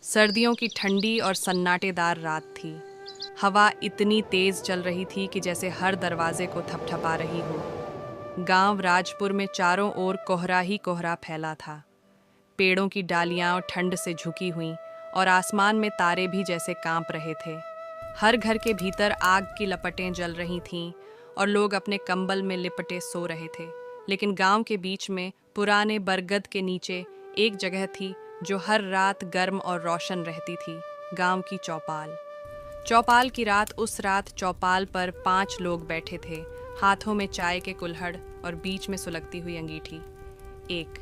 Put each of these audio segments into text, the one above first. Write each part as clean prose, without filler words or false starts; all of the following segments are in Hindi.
सर्दियों की ठंडी और सन्नाटेदार रात थी। हवा इतनी तेज चल रही थी कि जैसे हर दरवाजे को थपथपा रही हो। गांव राजपुर में चारों ओर कोहरा ही कोहरा फैला था। पेड़ों की डालियां ठंड से झुकी हुईं और आसमान में तारे भी जैसे कांप रहे थे। हर घर के भीतर आग की लपटें जल रही थीं और लोग अपने कंबल में लिपटे सो रहे थे। लेकिन गांव के बीच में पुराने बरगद के नीचे एक जगह थी जो हर रात गर्म और रोशन रहती थी, गांव की चौपाल। चौपाल की रात उस रात चौपाल पर 5 लोग बैठे थे, हाथों में चाय के कुल्हड़ और बीच में सुलगती हुई अंगीठी। 1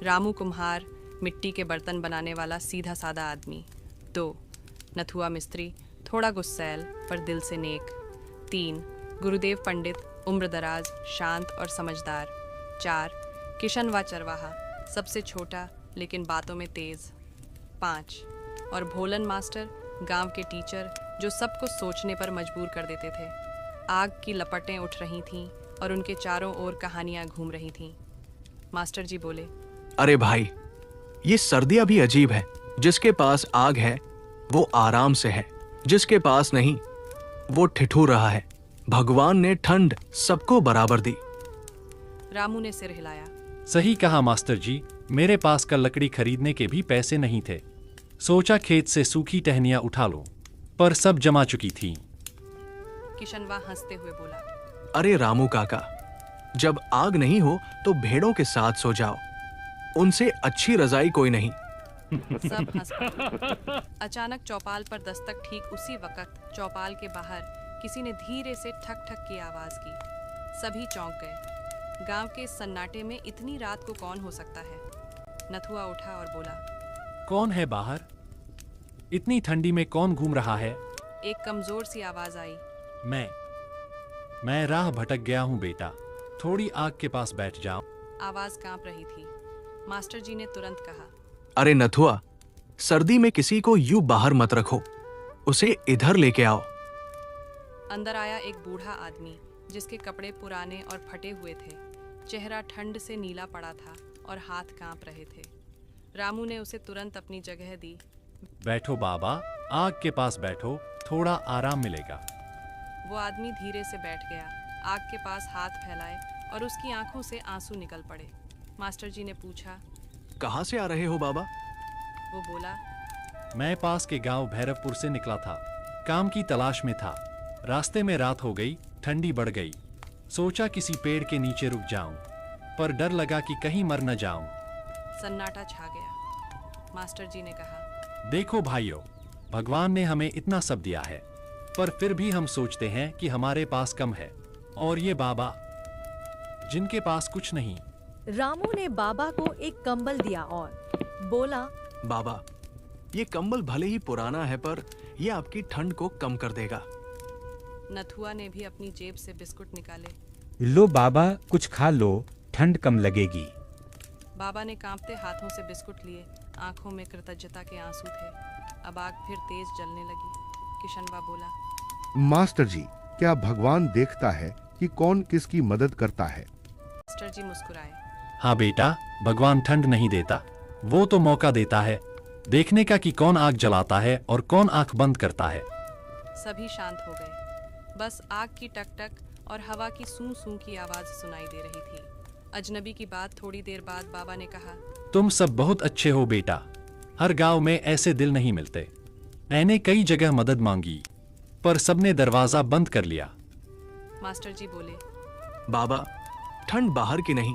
रामू कुम्हार, मिट्टी के बर्तन बनाने वाला सीधा सादा आदमी। 2 नथुआ मिस्त्री, थोड़ा गुस्सैल पर दिल से नेक। 3 गुरुदेव पंडित, उम्र दराज, शांत और समझदार। 4 किशन व चरवाहा, सबसे छोटा लेकिन बातों में तेज। 5 और भोलन मास्टर, गांव के टीचर जो सबको सोचने पर मजबूर कर देते थे। आग की लपटें उठ रही थीं और उनके चारों ओर कहानियां घूम रही थीं। मास्टर जी बोले, अरे भाई, ये सर्दियां भी अजीब है। जिसके पास आग है वो आराम से है, जिसके पास नहीं वो ठिठुर रहा है। भगवान ने ठंड सबको बराबर दी। रामू ने सिर हिलाया। सही कहा मास्टर जी, मेरे पास कल लकड़ी खरीदने के भी पैसे नहीं थे। सोचा खेत से सूखी टहनियां उठा लो, पर सब जमा चुकी थी। किशनवा हंसते हुए बोला, अरे रामू काका, जब आग नहीं हो तो भेड़ों के साथ सो जाओ, उनसे अच्छी रजाई कोई नहीं। सब हंस पड़े। अचानक चौपाल पर दस्तक। ठीक उसी वक्त चौपाल के बाहर किसी ने धीरे से ठक ठक की आवाज की। सभी चौंक गए। गांव के सन्नाटे में इतनी रात को कौन हो सकता है? नथुआ उठा और बोला, कौन है बाहर? इतनी ठंडी में कौन घूम रहा है? एक कमजोर सी आवाज आई। मैं राह भटक गया हूँ बेटा, थोड़ी आग के पास बैठ जाओ। आवाज कांप रही थी। मास्टर जी ने तुरंत कहा, अरे नथुआ, सर्दी में किसी को यूं बाहर मत रखो, उसे इधर लेके आओ। अंदर आया एक बूढ़ा आदमी जिसके कपड़े पुराने और फटे हुए थे। चेहरा ठंड से नीला पड़ा था और हाथ कांप रहे थे। रामू ने उसे तुरंत अपनी जगह दी। बैठो बाबा, आग के पास बैठो, थोड़ा आराम मिलेगा। वो आदमी धीरे से बैठ गया, आग के पास हाथ फैलाए और उसकी आंखों से आंसू निकल पड़े। मास्टर जी ने पूछा, कहाँ से आ रहे हो बाबा? वो बोला, मैं पास के गांव भैरवपुर से निकला था, काम की तलाश में था। रास्ते में रात हो गई, ठंडी बढ़ गई। सोचा किसी पेड़ के नीचे रुक जाऊं, पर डर लगा कि कहीं मर न जाऊं। सन्नाटा छा गया। मास्टर जी ने कहा, देखो भाइयों, भगवान ने हमें इतना सब दिया है, पर फिर भी हम सोचते हैं कि हमारे पास कम है। और ये बाबा, जिनके पास कुछ नहीं। रामू ने बाबा को एक कंबल दिया और बोला, बाबा, ये कंबल भले ही पुराना है पर ये आपकी ठंड को कम कर देगा। नथुआ ने भी अपनी जेब से बिस्कुट निकाले। लो बाबा, कुछ खा लो, ठंड कम लगेगी। बाबा ने कांपते हाथों से बिस्कुट लिए। आंखों में कृतज्ञता के आंसू थे। अब आग फिर तेज जलने लगी। किशनवा बोला, मास्टर जी, क्या भगवान देखता है कि कौन किसकी मदद करता है? मास्टर जी मुस्कुराए। हाँ बेटा, भगवान ठंड नहीं देता, वो तो मौका देता है देखने का कि कौन आग जलाता है और कौन आंख बंद करता है। सभी शांत हो गए। बस आग की टक टक और हवा की सूं सूं की आवाज सुनाई दे रही थी। अजनबी की बात। थोड़ी देर बाद बाबा ने कहा, तुम सब बहुत अच्छे हो बेटा, हर गांव में ऐसे दिल नहीं मिलते। मैंने कई जगह मदद मांगी, पर सबने दरवाजा बंद कर लिया। मास्टर जी बोले, बाबा, ठंड बाहर की नहीं,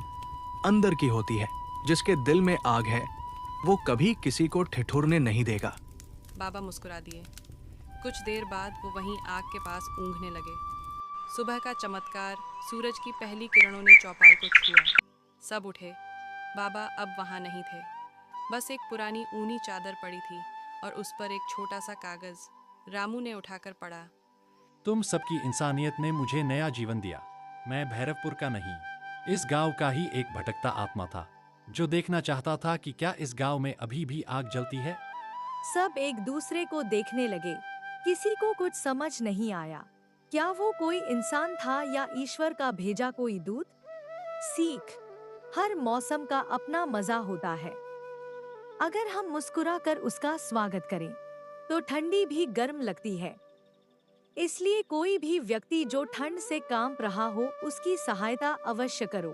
अंदर की होती है। जिसके दिल में आग है वो कभी किसी को ठिठुरने नहीं देगा। बाबा मुस्कुरा दिए। कुछ देर बाद वो वहीं आग के पास ऊँघने लगे। सुबह का चमत्कार, सूरज की पहली किरणों ने चौपाल को छुआ। सब उठे। बाबा अब वहाँ नहीं थे। बस एक पुरानी ऊनी चादर पड़ी थी और उस पर एक छोटा सा कागज। रामू ने उठाकर पढ़ा, तुम सबकी इंसानियत ने मुझे नया जीवन दिया। मैं भैरवपुर का नहीं, इस गांव का ही एक भटकता आत्मा था, जो देखना चाहता था कि क्या इस गांव में अभी भी आग जलती है। सब एक दूसरे को देखने लगे। किसी को कुछ समझ नहीं आया। क्या वो कोई इंसान था या ईश्वर का भेजा कोई दूत? सीख, हर मौसम का अपना मजा होता है। अगर हम मुस्कुरा कर उसका स्वागत करें तो ठंडी भी गर्म लगती है। इसलिए कोई भी व्यक्ति जो ठंड से कांप रहा हो उसकी सहायता अवश्य करो।